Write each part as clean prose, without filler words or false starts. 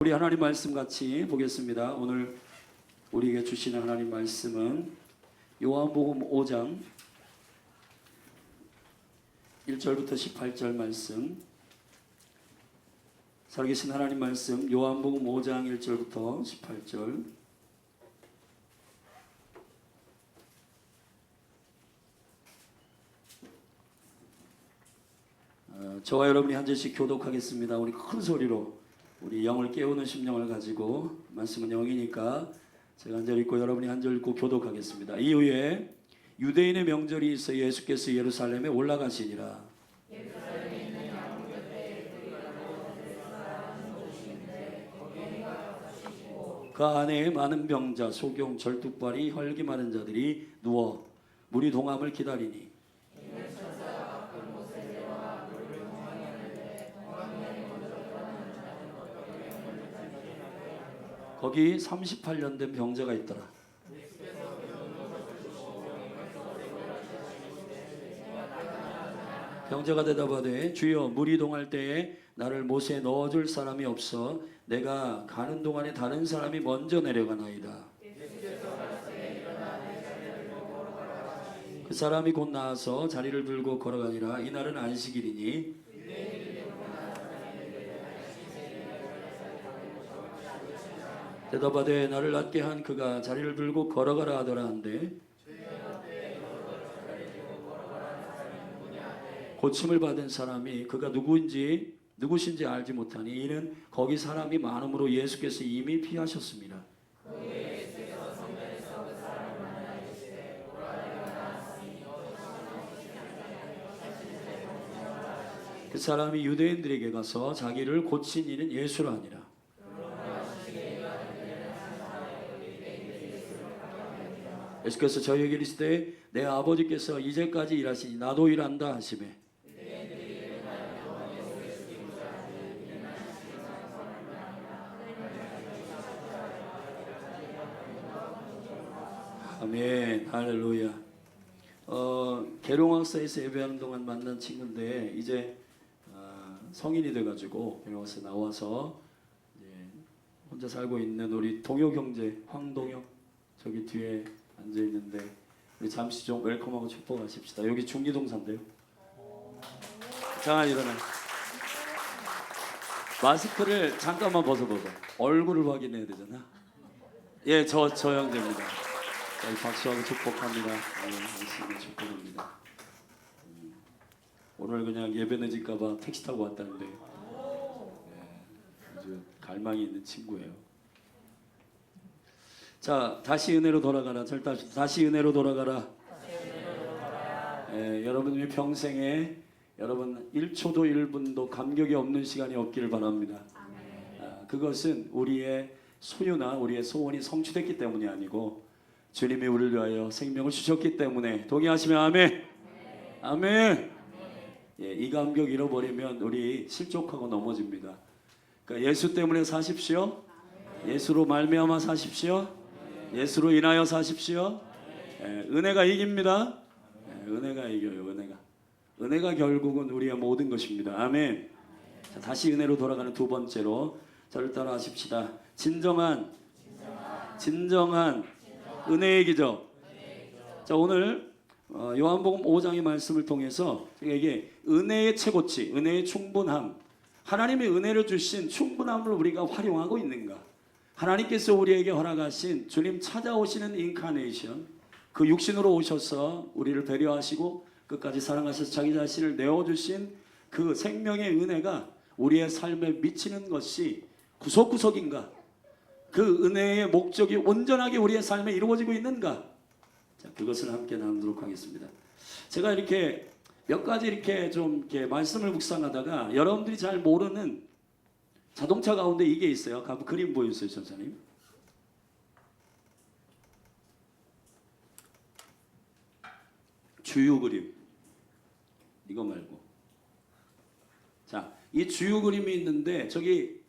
우리 하나님 말씀 같이 보겠습니다. 오늘 우리에게 주시는 하나님 말씀은 요한복음 5장 1절부터 18절 말씀. 살아계신 하나님 말씀 요한복음 5장 1절부터 18절. 저와 여러분이 한 절씩 교독하겠습니다. 우리 큰 소리로 우리 영을 깨우는 심령을 가지고, 말씀은 영이니까 제가 한 절 읽고 여러분이 한 절 읽고 교독하겠습니다. 이후에 유대인의 명절이 있어 예수께서 예루살렘에 올라가시니라. 그 안에 많은 병자, 소경, 절뚝발이, 혈기 마른 자들이 누워 물이 동함을 기다리니 거기 38년 된 병자가 있더라. 병자가 대답하되 주여, 물이 동할 때에 나를 못에 넣어줄 사람이 없어 내가 가는 동안에 다른 사람이 먼저 내려가나이다. 그 사람이 곧 나와서 자리를 들고 걸어가니라. 이날은 안식일이니 대답하되 나를 낫게 한 그가 자리를 들고 걸어가라 하더라 한데, 고침을 받은 사람이 그가 누구신지 알지 못하니 이는 거기 사람이 많음으로 예수께서 이미 피하셨습니다. 그 사람이 유대인들에게 가서 자기를 고친 이는 예수라 하니라. 예수께서 저희에게 이르시되 내 아버지께서 이제까지 일하시니 나도 일한다 하시매, 아멘. 할렐루야. 계룡학사에서 예배하는 동안 만난 친구인데 이제 성인이 돼가지고 계룡학사 나와서 혼자 살고 있는 우리 동혁 형제 황동혁, 저기 뒤에 앉아 있는데 우리 잠시 좀 웰컴하고 축복하십시다. 여기 중기동산데요. 자, 일어나. 마스크를 잠깐만 벗어보자. 얼굴을 확인해야 되잖아. 예, 저 형제입니다. 박수하고 축복합니다. 말씀의 축복입니다. 오늘 그냥 예배 늦을까봐 택시 타고 왔다는데 아주 갈망이 있는 친구예요. 자, 다시 은혜로 돌아가라. 다시 은혜로 돌아가라. 여러분의 평생에 여러분 1초도 1분도 감격이 없는 시간이 없기를 바랍니다. 그것은 우리의 소유나 우리의 소원이 성취됐기 때문이 아니고 주님이 우리를 위하여 생명을 주셨기 때문에. 동의하시면 아멘. 아멘. 이 감격 잃어버리면 우리 실족하고 넘어집니다. 그러니까 예수 때문에 사십시오. 예수로 말미암아 사십시오. 예수로 인하여 사십시오. 은혜가 이깁니다. 은혜가 이겨요. 은혜가 결국은 우리의 모든 것입니다. 아멘. 자, 다시 은혜로 돌아가는 두 번째로 저를 따라 하십시다. 진정한 은혜의 기적. 자, 오늘 요한복음 5장의 말씀을 통해서 이게 은혜의 최고치, 은혜의 충분함, 하나님의 은혜를 주신 충분함을 우리가 활용하고 있는가? 하나님께서 우리에게 허락하신 주님 찾아오시는 인카네이션, 그 육신으로 오셔서 우리를 배려하시고 끝까지 사랑하셔서 자기 자신을 내어주신 그 생명의 은혜가 우리의 삶에 미치는 것이 구석구석인가? 그 은혜의 목적이 온전하게 우리의 삶에 이루어지고 있는가? 자, 그것을 함께 나누도록 하겠습니다. 제가 이렇게 몇 가지 이렇게 좀 이렇게 말씀을 묵상하다가 여러분들이 잘 모르는 자동차 가운데 이게 있어요. 그림 보여주세요, 전사님. 주유 그림. 이거 말고. 자, 이 주유 그림이 있는데 저기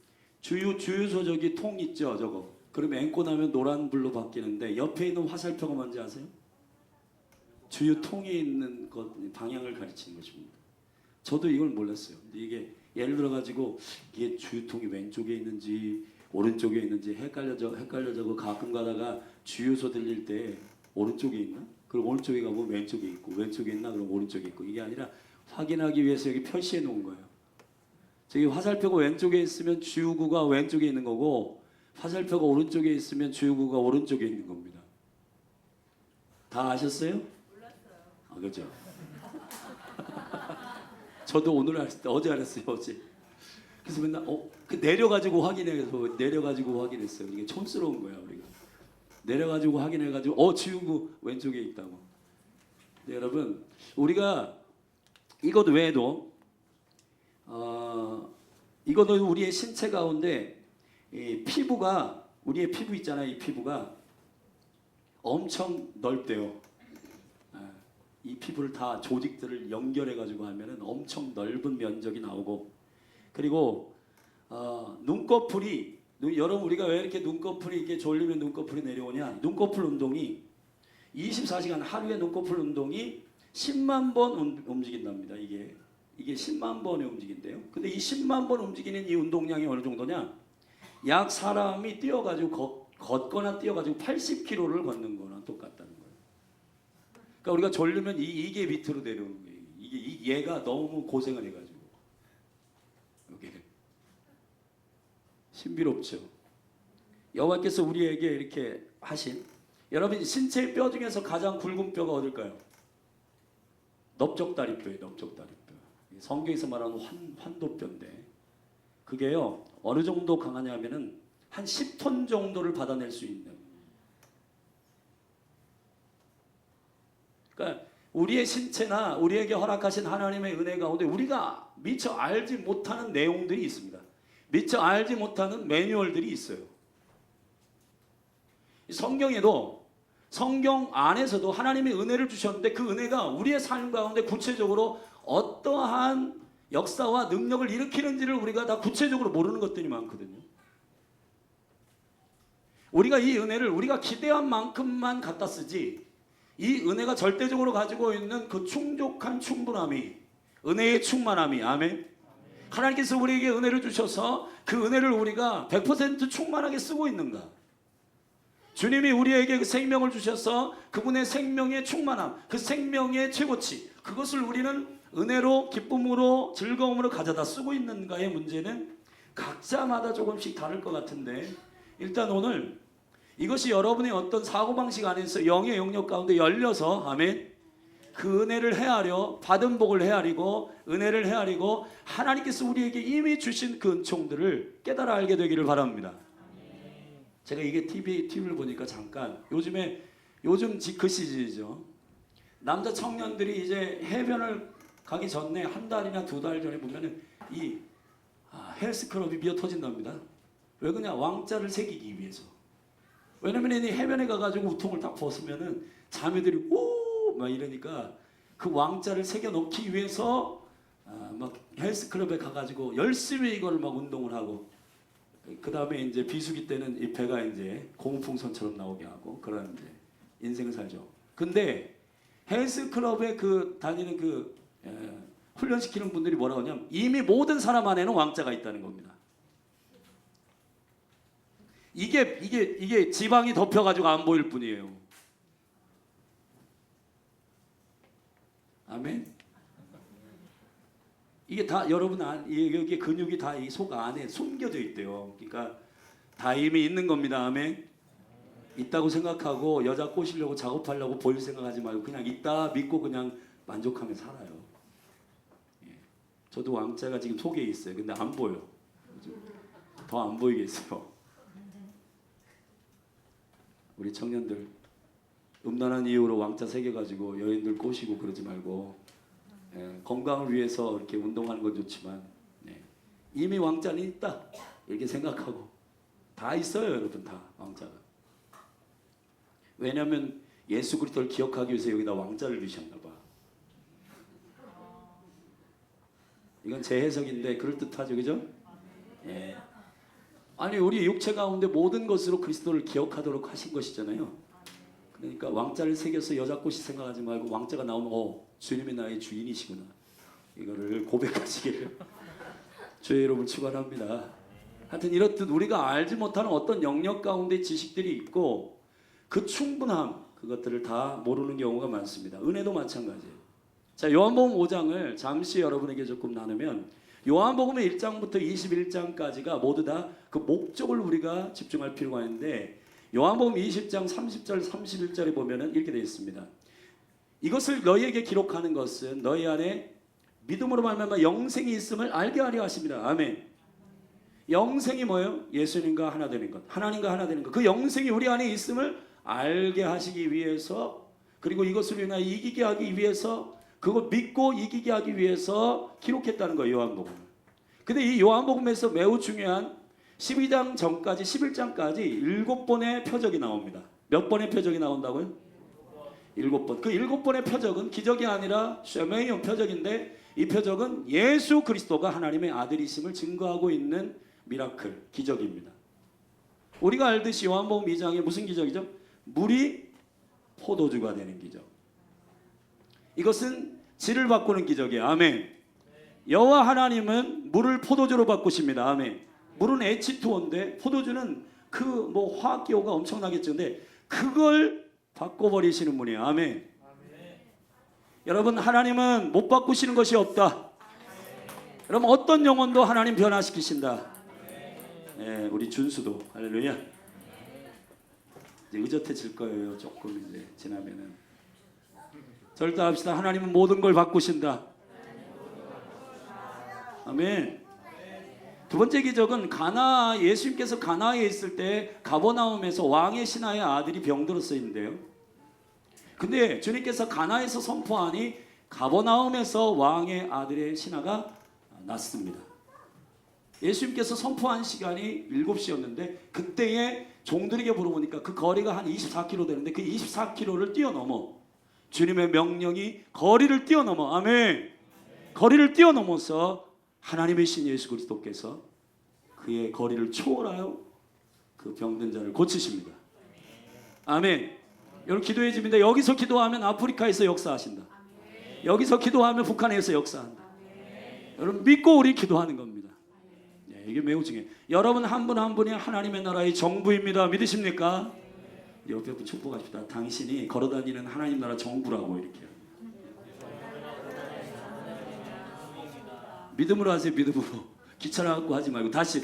주유소 저기 통 있죠, 저거. 그러면 앵고 나면 노란불로 바뀌는데 옆에 있는 화살표가 뭔지 아세요? 주유통에 있는 것 방향을 가리치는 것입니다. 저도 이걸 몰랐어요. 근데 이게 예를 들어 가지고 이게 주유통이 왼쪽에 있는지 오른쪽에 있는지 헷갈려져 가끔 가다가 주유소 들릴 때 오른쪽에 있나? 그럼 오른쪽에 가면 왼쪽에 있고, 왼쪽에 있나? 그럼 오른쪽에 있고. 이게 아니라 확인하기 위해서 여기 표시해 놓은 거예요. 저기 화살표가 왼쪽에 있으면 주유구가 왼쪽에 있는 거고, 화살표가 오른쪽에 있으면 주유구가 오른쪽에 있는 겁니다. 다 아셨어요? 몰랐어요. 아, 그렇죠. 저도 오늘 어제 알았어요. 어제. 그래서 맨날 내려가지고 확인했어요. 이게 촌스러운 거야 우리가. 내려가지고 확인해가지고 지우고 왼쪽에 있다고. 네, 여러분 우리가 이것 외에도 이것도 우리의 신체 가운데 이 피부가 우리의 피부 있잖아요. 이 피부가 엄청 넓대요. 이 피부를 다 조직들을 연결해 가지고 하면은 엄청 넓은 면적이 나오고, 그리고 눈꺼풀이 여러분 우리가 왜 이렇게 눈꺼풀이 이렇게 졸리면 눈꺼풀이 내려오냐? 눈꺼풀 운동이 24시간 하루에 눈꺼풀 운동이 10만 번 움직인답니다. 이게 10만 번에 움직인대요. 근데 이 10만 번 움직이는 이 운동량이 어느 정도냐? 약 사람이 뛰어가지고 걷거나 뛰어가지고 80km를 걷는 거랑 똑같다는 거예요. 그러니까 우리가 졸리면 이게 밑으로 내려오는 거예요. 얘가 너무 고생을 해가지고. 이게 신비롭죠. 여호와께서 우리에게 이렇게 하신, 여러분 신체의 뼈 중에서 가장 굵은 뼈가 어딜까요? 넓적다리뼈예요. 넓적다리뼈. 성경에서 말하는 환도뼈인데, 그게요 어느 정도 강하냐면은 한 10톤 정도를 받아낼 수 있는. 그러니까 우리의 신체나 우리에게 허락하신 하나님의 은혜 가운데 우리가 미처 알지 못하는 내용들이 있습니다. 미처 알지 못하는 매뉴얼들이 있어요. 성경에도, 성경 안에서도 하나님의 은혜를 주셨는데 그 은혜가 우리의 삶 가운데 구체적으로 어떠한 역사와 능력을 일으키는지를 우리가 다 구체적으로 모르는 것들이 많거든요. 우리가 이 은혜를 우리가 기대한 만큼만 갖다 쓰지, 이 은혜가 절대적으로 가지고 있는 그 충족한 충분함이, 은혜의 충만함이, 아멘. 하나님께서 우리에게 은혜를 주셔서 그 은혜를 우리가 100% 충만하게 쓰고 있는가? 주님이 우리에게 그 생명을 주셔서 그분의 생명의 충만함, 그 생명의 최고치, 그것을 우리는 은혜로, 기쁨으로, 즐거움으로 가져다 쓰고 있는가의 문제는 각자마다 조금씩 다를 것 같은데, 일단 오늘 이것이 여러분의 어떤 사고방식 안에서 영의 영역 가운데 열려서, 아멘, 그 은혜를 헤아려, 받은 복을 헤아리고 은혜를 헤아리고 하나님께서 우리에게 이미 주신 그 은총들을 깨달아 알게 되기를 바랍니다. 제가 이게 TV를 보니까 잠깐, 요즘 그 시즌이죠. 남자 청년들이 이제 해변을 가기 전에 한 달이나 두 달 전에 보면은 이 헬스클럽이 미어 터진답니다. 왜 그러냐? 왕자를 새기기 위해서. 왜냐면 이 해변에 가가지고 우통을 딱 벗으면은 자매들이 오! 막 이러니까 그 왕자를 새겨 놓기 위해서 막 헬스클럽에 가가지고 열심히 이걸 막 운동을 하고, 그 다음에 이제 비수기 때는 이 배가 이제 고무풍선처럼 나오게 하고 그런 이제 인생을 살죠. 근데 헬스클럽에 다니는 훈련시키는 분들이 뭐라고 하냐면 이미 모든 사람 안에는 왕자가 있다는 겁니다. 이게 지방이 덮여가지고 안 보일 뿐이에요. 아멘. 이게 다 여러분 여기 근육이 다 이 속 안에 숨겨져 있대요. 그러니까 다 이미 있는 겁니다. 아멘. 있다고 생각하고 여자 꼬시려고 작업하려고 보일 생각하지 말고 그냥 있다 믿고 그냥 만족하며 살아요. 예. 저도 왕자가 지금 속에 있어요. 근데 안 보여. 더 안 보이겠어요. 우리 청년들 음란한 이유로 왕자 새겨가지고 여인들 꼬시고 그러지 말고, 건강을 위해서 이렇게 운동하는 건 좋지만 이미 왕자는 있다 이렇게 생각하고, 다 있어요 여러분, 다 왕자가. 왜냐하면 예수 그리스도를 기억하기 위해서 여기다 왕자를 주셨나 봐. 이건 제 해석인데 그럴듯하죠, 그죠? 예. 아니 우리 육체 가운데 모든 것으로 그리스도를 기억하도록 하신 것이잖아요. 그러니까 왕자를 새겨서 여자꽃이 생각하지 말고 왕자가 나오면 주님이 나의 주인이시구나, 이거를 고백하시기를 주의 이름을 축원합니다. 하여튼 이렇듯 우리가 알지 못하는 어떤 영역 가운데 지식들이 있고 그 충분함, 그것들을 다 모르는 경우가 많습니다. 은혜도 마찬가지예요. 자, 요한복음 5장을 잠시 여러분에게 조금 나누면 요한복음의 1장부터 21장까지가 모두 다 그 목적을 우리가 집중할 필요가 있는데 요한복음 20장 30절 31절에 보면은 이렇게 되어 있습니다. 이것을 너희에게 기록하는 것은 너희 안에 믿음으로 말미암아 영생이 있음을 알게 하려 하십니다. 아멘. 영생이 뭐예요? 예수님과 하나 되는 것, 하나님과 하나 되는 것. 그 영생이 우리 안에 있음을 알게 하시기 위해서, 그리고 이것을 인하여 이기게 하기 위해서, 그걸 믿고 이기게 하기 위해서 기록했다는 거예요, 요한복음. 근데 이 요한복음에서 매우 중요한 12장 전까지 11장까지 7번의 표적이 나옵니다. 몇 번의 표적이 나온다고요? 7번. 그 7번의 표적은 기적이 아니라 쉐메이온 표적인데, 이 표적은 예수 그리스도가 하나님의 아들이심을 증거하고 있는 미라클, 기적입니다. 우리가 알듯이 요한복음 2장에 무슨 기적이죠? 물이 포도주가 되는 기적. 이것은 질을 바꾸는 기적이에요. 아멘. 여호와 하나님은 물을 포도주로 바꾸십니다. 아멘. 물은 H2O인데 포도주는 그 뭐 화학기호가 엄청나겠죠. 근데 그걸 바꿔버리시는 분이에요. 아멘. 여러분, 하나님은 못 바꾸시는 것이 없다. 여러분, 어떤 영혼도 하나님 변화시키신다. 네, 우리 준수도 할렐루야. 이제 의젓해질 거예요. 조금 이제 지나면은. 절대합시다. 하나님은 모든 걸 바꾸신다. 아멘. 두 번째 기적은 예수님께서 가나에 있을 때 가버나움에서 왕의 신하의 아들이 병들었었는데요. 근데 주님께서 가나에서 선포하니 가버나움에서 왕의 아들의 신하가 났습니다. 예수님께서 선포한 시간이 7시였는데 그때에 종들에게 물어보니까 그 거리가 한 24km 되는데 그 24km를 뛰어넘어 주님의 명령이 거리를 뛰어넘어, 아멘, 거리를 뛰어넘어서 하나님의 신 예수 그리스도께서 그의 거리를 초월하여 그 병든 자를 고치십니다. 아멘. 여러분, 기도의 집인데 여기서 기도하면 아프리카에서 역사하신다. 여기서 기도하면 북한에서 역사한다. 여러분, 믿고 우리 기도하는 겁니다. 네, 이게 매우 중요해요. 여러분 한 분 한 분이 하나님의 나라의 정부입니다. 믿으십니까? 옆에 분 축복하십시다. 당신이 걸어다니는 하나님 나라 정부라고 이렇게. 믿음으로 하세요. 믿음으로. 귀찮아갖고 하지 말고 다시.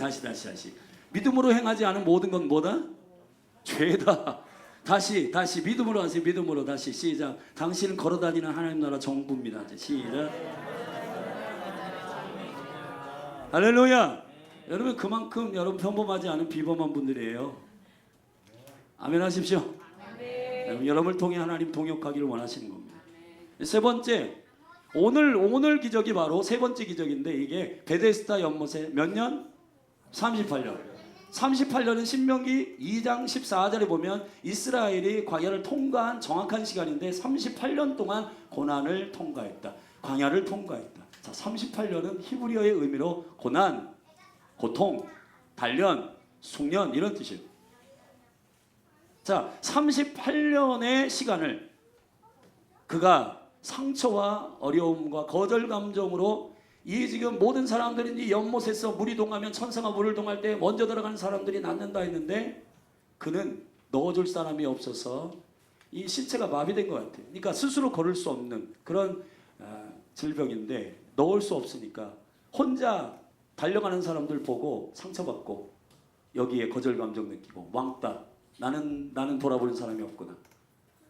믿음으로 행하지 않은 모든 건 뭐다? 죄다. 다시 믿음으로 하세요. 믿음으로 다시 시작. 당신은 걸어다니는 하나님 나라 정부입니다. 이제 시작. 할렐루야. 여러분, 그만큼 여러분 평범하지 않은 비범한 분들이에요. 아멘 하십시오. 여러분을 통해 하나님 동역하기를 원하시는 겁니다. 세 번째, 오늘 기적이 바로 세 번째 기적인데, 이게 베데스다 연못에 몇 년? 38년. 38년은 신명기 2장 14절에 보면 이스라엘이 광야를 통과한 정확한 시간인데 38년 동안 고난을 통과했다. 광야를 통과했다. 자, 38년은 히브리어의 의미로 고난, 고통, 단련, 숙련 이런 뜻이에요. 자, 38년의 시간을 그가 상처와 어려움과 거절 감정으로, 이 지금 모든 사람들이 이 연못에서 물이 동하면 천사가 물을 동할 때 먼저 들어가는 사람들이 낫는다 했는데 그는 넣어줄 사람이 없어서 이 신체가 마비된 것 같아요. 그러니까 스스로 걸을 수 없는 그런 질병인데 넣을 수 없으니까 혼자 달려가는 사람들 보고 상처받고 여기에 거절 감정 느끼고 왕따, 나는 돌아보는 사람이 없구나.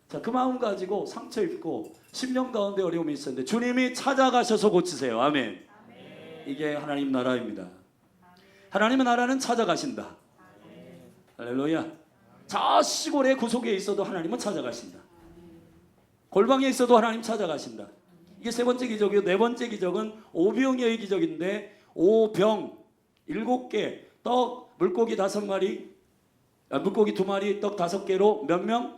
자, 그 마음 가지고 상처 입고 10년 가운데 어려움이 있었는데 주님이 찾아가셔서 고치세요. 아멘. 이게 하나님 나라입니다. 하나님의 나라는 찾아가신다. 할렐루야. 저 시골의 구석에 있어도 하나님은 찾아가신다. 골방에 있어도 하나님 찾아가신다. 이게 세 번째 기적이고, 네 번째 기적은 오병이어의 기적인데, 오병 7개, 떡 물고기 5마리, 물고기 2마리, 떡 5개로 몇 명?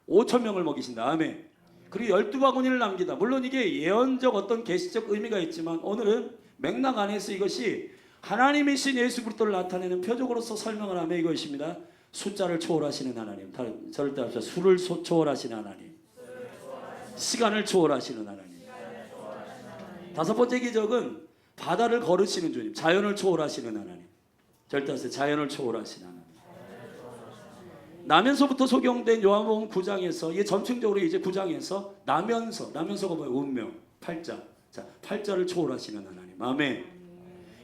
5,000명을 먹이신다. 아멘. 그리고 12바구니를 남기다. 물론 이게 예언적 어떤 계시적 의미가 있지만 오늘은 맥락 안에서 이것이 하나님이신 예수 그리스도를 나타내는 표적으로서 설명을 하며 이것입니다. 숫자를 초월하시는 하나님. 절대 합시다. 수를 초월하시는 하나님. 시간을 초월하시는 하나님. 다섯 번째 기적은 바다를 걸으시는 주님. 자연을 초월하시는 하나님. 절대하세요. 자연을 초월하신 하나님. 나면서부터 소개된 요한복음 9장에서 이게 전층적으로 이제 9장에서 나면서가 뭐예요? 운명, 팔자. 자, 팔자를 초월하시는 하나님. 아멘.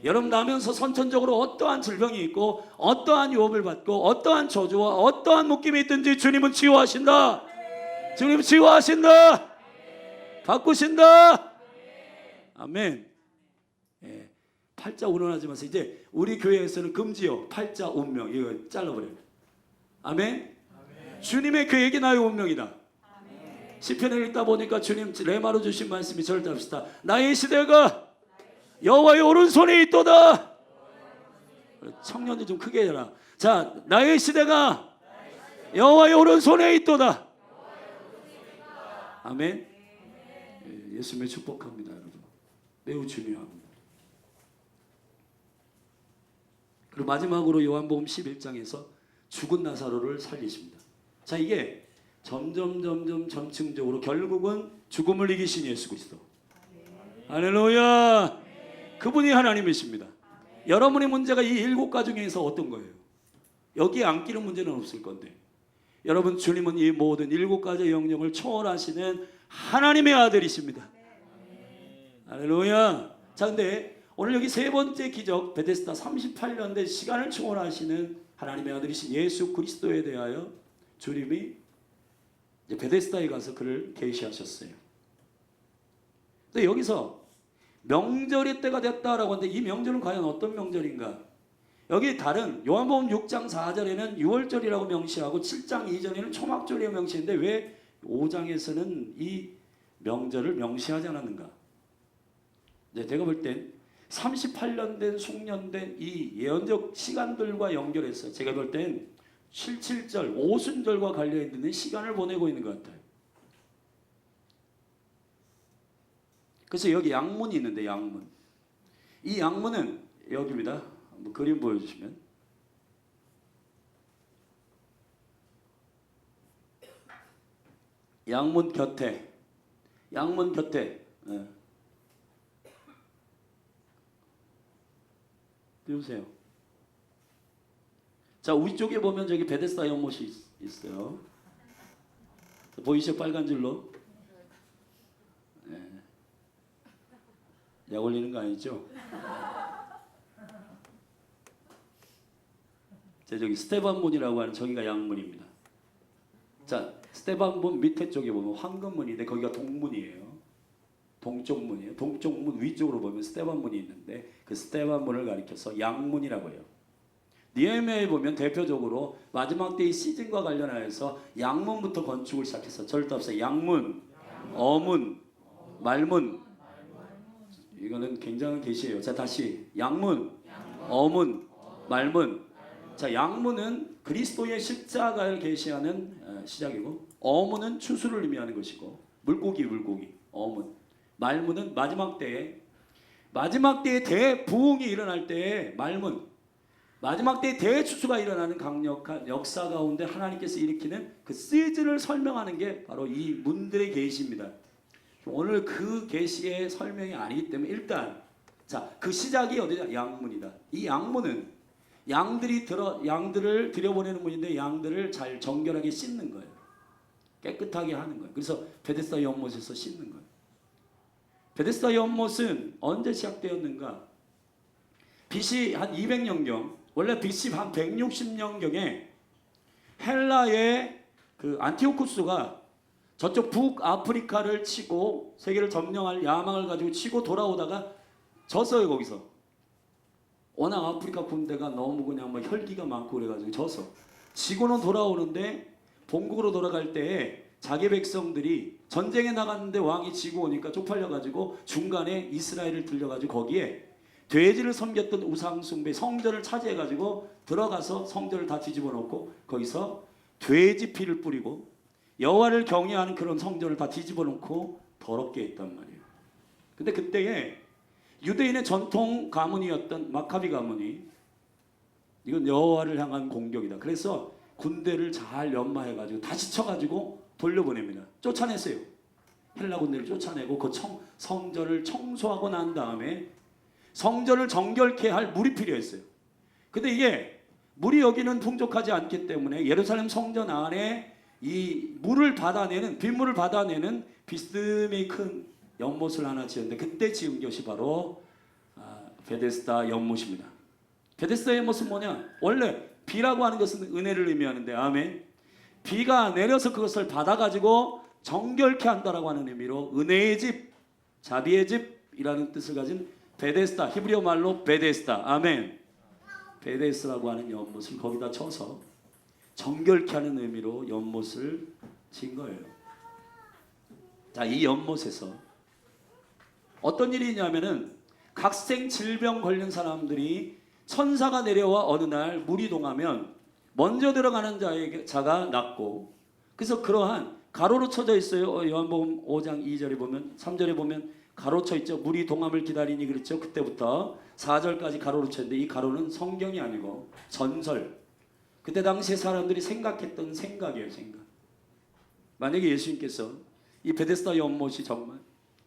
여러분 나면서 선천적으로 어떠한 질병이 있고 어떠한 유업을 받고 어떠한 저주와 어떠한 묶임이 있든지 주님은 치유하신다. 주님은 치유하신다. 바꾸신다. 아멘. 예, 팔자 운운하지 마세요. 이제 우리 교회에서는 금지요. 팔자 운명 이거 잘라버려요. 아멘. 주님의 계획이 나의 운명이다. 시편을 읽다 보니까 주님 레마로 주신 말씀이 절대합시다. 나의 시대가 여호와의 오른손에 있도다. 청년들 좀 크게 해라. 자, 나의 시대가 여호와의 오른손에 있도다. 아멘. 예수님의 축복합니다, 여러분. 매우 중요합니다. 그리고 마지막으로 요한복음 11장에서 죽은 나사로를 살리십니다. 자, 이게 점점 점층적으로 결국은 죽음을 이기신 예수 그리스도. 할렐루야. 그분이 하나님이십니다. 여러분의 문제가 이 7가지 중에서 어떤 거예요? 여기에 안 끼는 문제는 없을 건데 여러분 주님은 이 모든 7가지 영역을 초월하시는 하나님의 아들이십니다. 할렐루야. 자, 근데 오늘 여기 세 번째 기적 베데스다 38년 된 시간을 초월하시는 하나님의 아들이신 예수 그리스도에 대하여 주님이 이제 베데스다에 가서 그를 계시하셨어요. 근데 여기서 명절의 때가 됐다라고 하는데 이 명절은 과연 어떤 명절인가? 여기 다른 요한복음 6장 4절에는 6월절이라고 명시하고 7장 2절에는 초막절이라고 명시했는데 왜 5장에서는 이 명절을 명시하지 않았는가? 네, 제가 볼 땐 38년 된 숙련된 이 예언적 시간들과 연결해서 제가 볼 땐 77절 오순절과 관련있는 시간을 보내고 있는 것 같아요. 그래서 여기 양문이 있는데 양문. 이 양문은 여기입니다. 한번 그림 보여주시면. 양문 곁에. 네. 띄우세요. 자, 위쪽에 보면 저기 베데스다 연못이 있어요. 보이시죠? 빨간 줄로. 네. 약 올리는 거 아니죠? 자, 저기 스테반문이라고 하는 저기가 양문입니다. 자, 스테반문 밑에 쪽에 보면 황금문인데 거기가 동문이에요. 동쪽 문이에요. 동쪽 문 위쪽으로 보면 스테반문이 있는데 그 스테반문을 가리켜서 양문이라고 해요. 니에미야에 보면 대표적으로 마지막 때의 시즌과 관련하여서 양문부터 건축을 시작해서 절대 없어요. 양문, 어문, 말문. 이거는 굉장한 계시예요. 자, 다시 양문, 어문, 말문. 자, 양문은 그리스도의 십자가를 계시하는 시작이고 어문은 추수를 의미하는 것이고 물고기, 어문. 말문은 마지막 때에 대부흥이 일어날 때에 말문, 마지막 때에 대추수가 일어나는 강력한 역사 가운데 하나님께서 일으키는 그 시즌을 설명하는 게 바로 이 문들의 계시입니다. 오늘 그 계시의 설명이 아니기 때문에 일단 자, 그 시작이 어디냐? 양문이다. 이 양문은 양들을 들여보내는 문인데 양들을 잘 정결하게 씻는 거예요. 깨끗하게 하는 거예요. 그래서 베데스다 연못에서 씻는 거예요. 베데스다 연못은 언제 시작되었는가? BC 한 200년경, 원래 BC 한 160년경에 헬라의 그 안티오쿠스가 저쪽 북아프리카를 치고 세계를 점령할 야망을 가지고 치고 돌아오다가 졌어요. 거기서 워낙 아프리카 군대가 너무 그냥 뭐 혈기가 많고 그래가지고 져서 지고는 돌아오는데 본국으로 돌아갈 때에 자기 백성들이 전쟁에 나갔는데 왕이 지고 오니까 쪽팔려가지고 중간에 이스라엘을 들려가지고 거기에 돼지를 섬겼던 우상숭배 성전을 차지해가지고 들어가서 성전을 다 뒤집어 놓고 거기서 돼지 피를 뿌리고 여호와를 경외하는 그런 성전을 다 뒤집어 놓고 더럽게 했단 말이에요. 근데 그때에 유대인의 전통 가문이었던 마카비 가문이 이건 여호와를 향한 공격이다. 그래서 군대를 잘 연마해가지고 다시 쳐가지고 돌려보냅니다. 쫓아냈어요. 헬라 군대를 쫓아내고 그 성전을 청소하고 난 다음에 성전을 정결케 할 물이 필요했어요. 근데 이게 물이 여기는 풍족하지 않기 때문에 예루살렘 성전 안에 이 물을 받아내는, 빗물을 받아내는 비스듬히 큰 연못을 하나 지었는데, 그때 지은 것이 바로 베데스다 연못입니다. 베데스다 연못은 뭐냐? 원래 비라고 하는 것은 은혜를 의미하는데, 아멘. 비가 내려서 그것을 받아가지고 정결케 한다라고 하는 의미로 은혜의 집, 자비의 집이라는 뜻을 가진 베데스다, 히브리어 말로 베데스다, 아멘. 베데스라고 하는 연못을 거기다 쳐서 정결케 하는 의미로 연못을 진 거예요. 자, 이 연못에서 어떤 일이 있냐면은 각생 질병 걸린 사람들이 천사가 내려와 어느 날 물이 동하면 먼저 들어가는 자가 낫고, 그래서 그러한 가로로 쳐져 있어요. 요한복음 5장 2절에 보면, 3절에 보면 가로 쳐 있죠. 물이 동함을 기다리니 그랬죠. 그때부터 4절까지 가로로 쳤는데, 이 가로는 성경이 아니고 전설, 그때 당시에 사람들이 생각했던 생각이에요. 생각. 만약에 예수님께서 이 베데스다 연못이 정말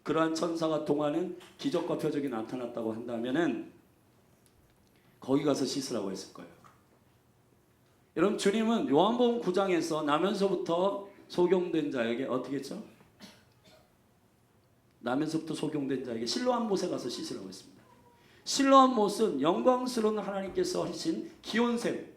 그러한 천사가 동하는 기적과 표적이 나타났다고 한다면은 거기 가서 씻으라고 했을 거예요. 여러분, 주님은 요한복음 9장에서 나면서부터 소경된 자에게 어떻게 했죠? 나면서부터 소경된 자에게 실로암 못에 가서 씻으라고 했습니다. 실로암 못은 영광스러운 하나님께서 하신 기온샘,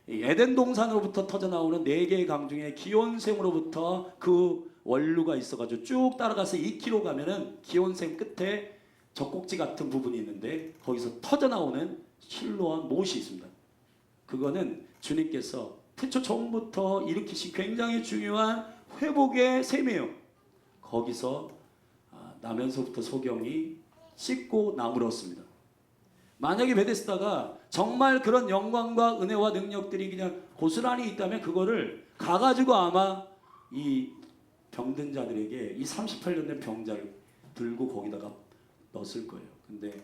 에덴 동산으로부터 터져나오는 4개의 강 중에 기온샘으로부터 그 원루가 있어가지고 쭉 따라가서 2km 가면은 기온샘 끝에 젖꼭지 같은 부분이 있는데, 거기서 터져나오는 실로암 못이 있습니다. 그거는 주님께서 태초 처음부터 일으키신 굉장히 중요한 회복의 셈이에요. 거기서 나면서부터 소경이 씻고 나물었습니다. 만약에 베데스다가 정말 그런 영광과 은혜와 능력들이 그냥 고스란히 있다면 그거를 가가지고 아마 이 병든 자들에게 이 38년 된 병자를 들고 거기다가 넣었을 거예요. 근데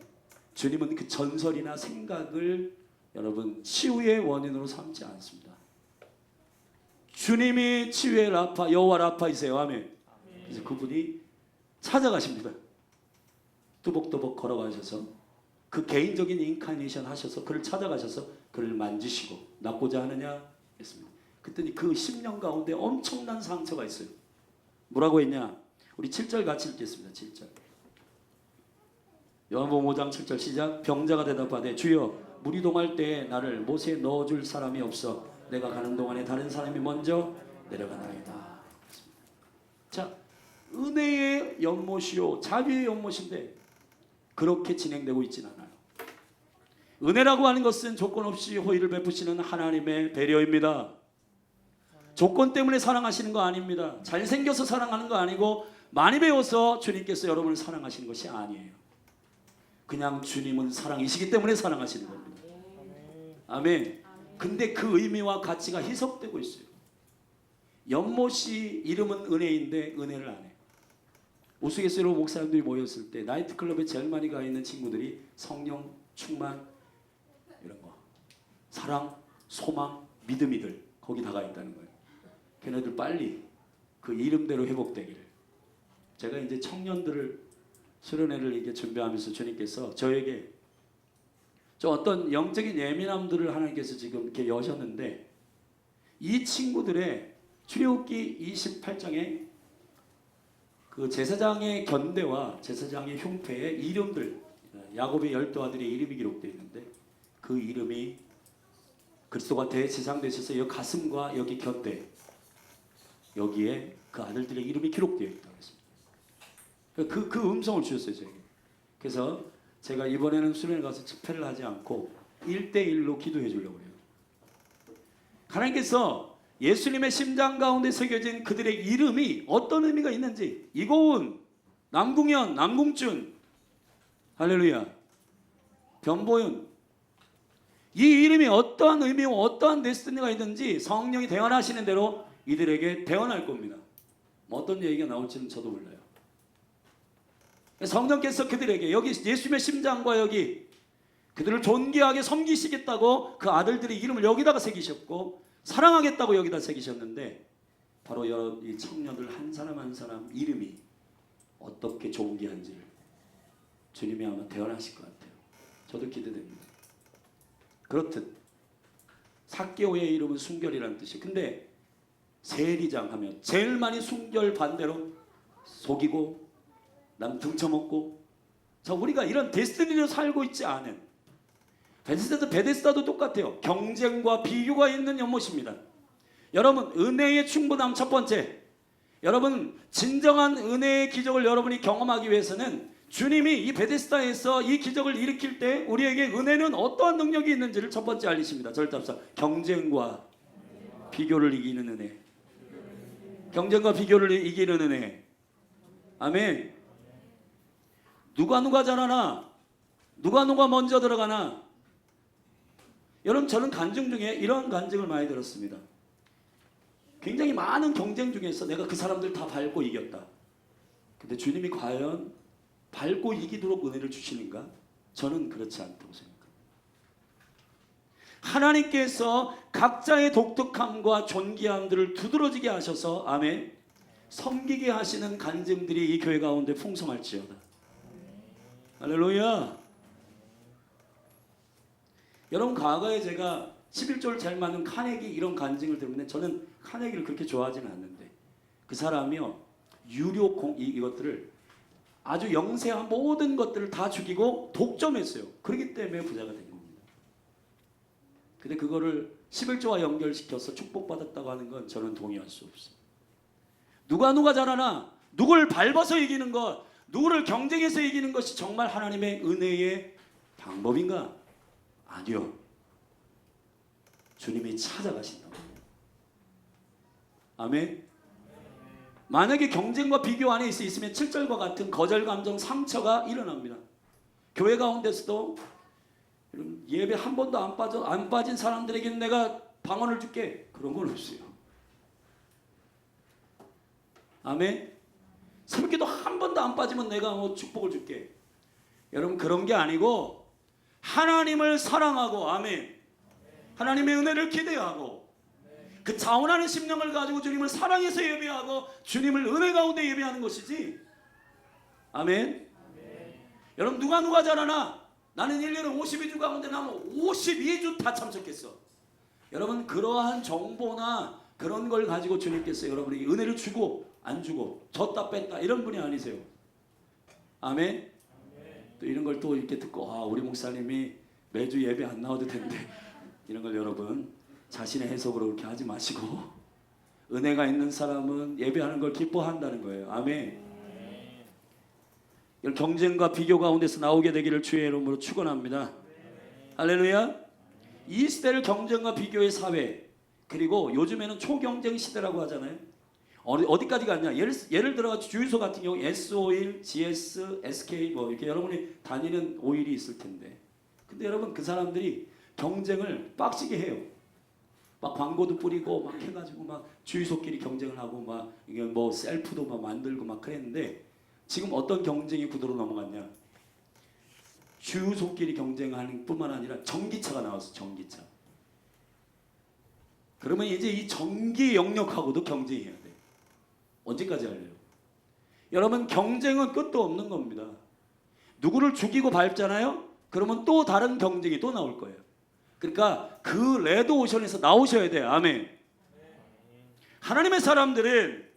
주님은 그 전설이나 생각을 여러분 치유의 원인으로 삼지 않습니다. 주님이 치유의 라파, 여호와 라파이세요. 아멘. 그래서 그분이 찾아가십니다. 뚜벅뚜벅 걸어가셔서 그 개인적인 인카네이션 하셔서 그를 찾아가셔서 그를 만지시고 낫고자 하느냐 했습니다. 그랬더니 그 10년 가운데 엄청난 상처가 있어요. 뭐라고 했냐? 우리 7절 같이 읽겠습니다. 7절. 요한복음 5장 7절 시작. 병자가 대답하되 주여 물이 동할 때에 나를 못에 넣어줄 사람이 없어 내가 가는 동안에 다른 사람이 먼저 내려가나이다. 자, 은혜의 연못이요 자비의 연못인데 그렇게 진행되고 있진 않아요. 은혜라고 하는 것은 조건 없이 호의를 베푸시는 하나님의 배려입니다. 조건 때문에 사랑하시는 거 아닙니다. 잘생겨서 사랑하는 거 아니고 많이 배워서 주님께서 여러분을 사랑하시는 것이 아니에요. 그냥 주님은 사랑이시기 때문에 사랑하시는 겁니다. 아멘. 근데 그 의미와 가치가 희석되고 있어요. 연못이 이름은 은혜인데 은혜를 안 해요. 우스갯소리로 목사님들이 모였을 때 나이트클럽에 제일 많이 가 있는 친구들이 성령, 충만, 이런 거, 사랑, 소망, 믿음이들 거기 다 가 있다는 거예요. 걔네들 빨리 그 이름대로 회복되기를. 제가 이제 청년들을 수련회를 이렇게 준비하면서 주님께서 저에게 저 어떤 영적인 예민함들을 하나님께서 지금 이렇게 여셨는데, 이 친구들의 출애굽기 28장에 그 제사장의 견대와 제사장의 흉패의 이름들, 야곱의 12 아들의 이름이 기록되어 있는데 그 이름이 그리스도가 대제사장 되셔서 여기 가슴과 여기 견대 여기에 그 아들들의 이름이 기록되어 있다고 했습니다. 그 음성을 주셨어요 저에게. 그래서 제가 이번에는 수련회 가서 집회를 하지 않고 1대1로 기도해 주려고 해요. 하나님께서 예수님의 심장 가운데 새겨진 그들의 이름이 어떤 의미가 있는지, 이고은, 남궁현, 남궁준, 할렐루야, 변보윤, 이 이름이 어떠한 의미와 어떠한 데스티니가 있는지 성령이 대언하시는 대로 이들에게 대언할 겁니다. 어떤 얘기가 나올지는 저도 몰라요. 성령께서 그들에게 여기 예수님의 심장과 여기 그들을 존귀하게 섬기시겠다고 그 아들들의 이름을 여기다가 새기셨고 사랑하겠다고 여기다 새기셨는데, 바로 이 청년들 한 사람 한 사람 이름이 어떻게 존귀한지를 주님이 아마 대언하실 것 같아요. 저도 기대됩니다. 그렇듯 삭개오의 이름은 순결이라는 뜻이. 근데 세리장 하면 제일 많이 순결 반대로 속이고 남 등쳐먹고. 자, 우리가 이런 데스티니로 살고 있지 않은, 베데스다도 똑같아요. 경쟁과 비교가 있는 연못입니다. 여러분, 은혜의 충분함 첫 번째, 여러분 진정한 은혜의 기적을 여러분이 경험하기 위해서는 주님이 이 베데스다에서 이 기적을 일으킬 때 우리에게 은혜는 어떠한 능력이 있는지를 첫 번째 알리십니다. 절답사 경쟁과 비교를 이기는 은혜. 경쟁과 비교를 이기는 은혜. 아멘. 누가 잘하나, 누가 먼저 들어가나. 여러분, 저는 간증 중에 이런 간증을 많이 들었습니다. 굉장히 많은 경쟁 중에서 내가 그 사람들 다 밟고 이겼다. 근데 주님이 과연 밟고 이기도록 은혜를 주시는가? 저는 그렇지 않다고 생각합니다. 하나님께서 각자의 독특함과 존귀함들을 두드러지게 하셔서, 아멘, 섬기게 하시는 간증들이 이 교회 가운데 풍성할지어다. 할렐루야. 여러분, 과거에 제가 11조를 잘 맞는 카네기 이런 간증을 들으면, 저는 카네기를 그렇게 좋아하지는 않는데 그 사람이요, 유료 이것들을 아주 영세한 모든 것들을 다 죽이고 독점했어요. 그렇기 때문에 부자가 된 겁니다. 근데 그거를 11조와 연결시켜서 축복받았다고 하는 건 저는 동의할 수 없어요. 누가 잘하나, 누구를 밟아서 이기는 것, 누구를 경쟁해서 이기는 것이 정말 하나님의 은혜의 방법인가? 아니요. 주님이 찾아가신다고. 아멘. 만약에 경쟁과 비교 안에 있으면 7절과 같은 거절 감정, 상처가 일어납니다. 교회 가운데서도 예배 한 번도 안 빠진 사람들에게는 내가 방언을 줄게, 그런 건 없어요. 아멘. 새벽기도 한 번도 안 빠지면 내가 축복을 줄게. 여러분, 그런 게 아니고 하나님을 사랑하고, 아멘, 하나님의 은혜를 기대하고 그 자원하는 심령을 가지고 주님을 사랑해서 예배하고 주님을 은혜 가운데 예배하는 것이지. 아멘. 여러분, 누가 잘하나, 나는 1년에 52주 가운데 나면 52주 다 참석했어. 여러분, 그러한 정보나 그런 걸 가지고 주님께서 여러분에게 은혜를 주고 안 주고 줬다 뺐다 이런 분이 아니세요. 아멘. 또 이런 걸 또 이렇게 듣고, 우리 목사님이 매주 예배 안 나와도 된대, 이런 걸 여러분 자신의 해석으로 그렇게 하지 마시고, 은혜가 있는 사람은 예배하는 걸 기뻐한다는 거예요. 아멘. 경쟁과 비교 가운데서 나오게 되기를 주의 이름으로 축원합니다. 할렐루야. 이 시대를 경쟁과 비교의 사회, 그리고 요즘에는 초경쟁 시대라고 하잖아요. 어디까지 갔냐? 예를 들어 주유소 같은 경우 S-오일, GS, SK 뭐 이렇게 여러분이 다니는 오일이 있을 텐데, 근데 여러분, 그 사람들이 경쟁을 빡시게 해요. 막 광고도 뿌리고 막 해가지고 막 주유소끼리 경쟁을 하고 막 이게 뭐 셀프도 막 만들고 막 그랬는데, 지금 어떤 경쟁의 구도로 넘어갔냐? 주유소끼리 경쟁하는 뿐만 아니라 전기차가 나왔어. 전기차. 그러면 이제 이 전기 영역하고도 경쟁해야 돼. 언제까지 할래요? 여러분, 경쟁은 끝도 없는 겁니다. 누구를 죽이고 밟잖아요? 그러면 또 다른 경쟁이 또 나올 거예요. 그러니까 그 레드오션에서 나오셔야 돼요. 아멘. 하나님의 사람들은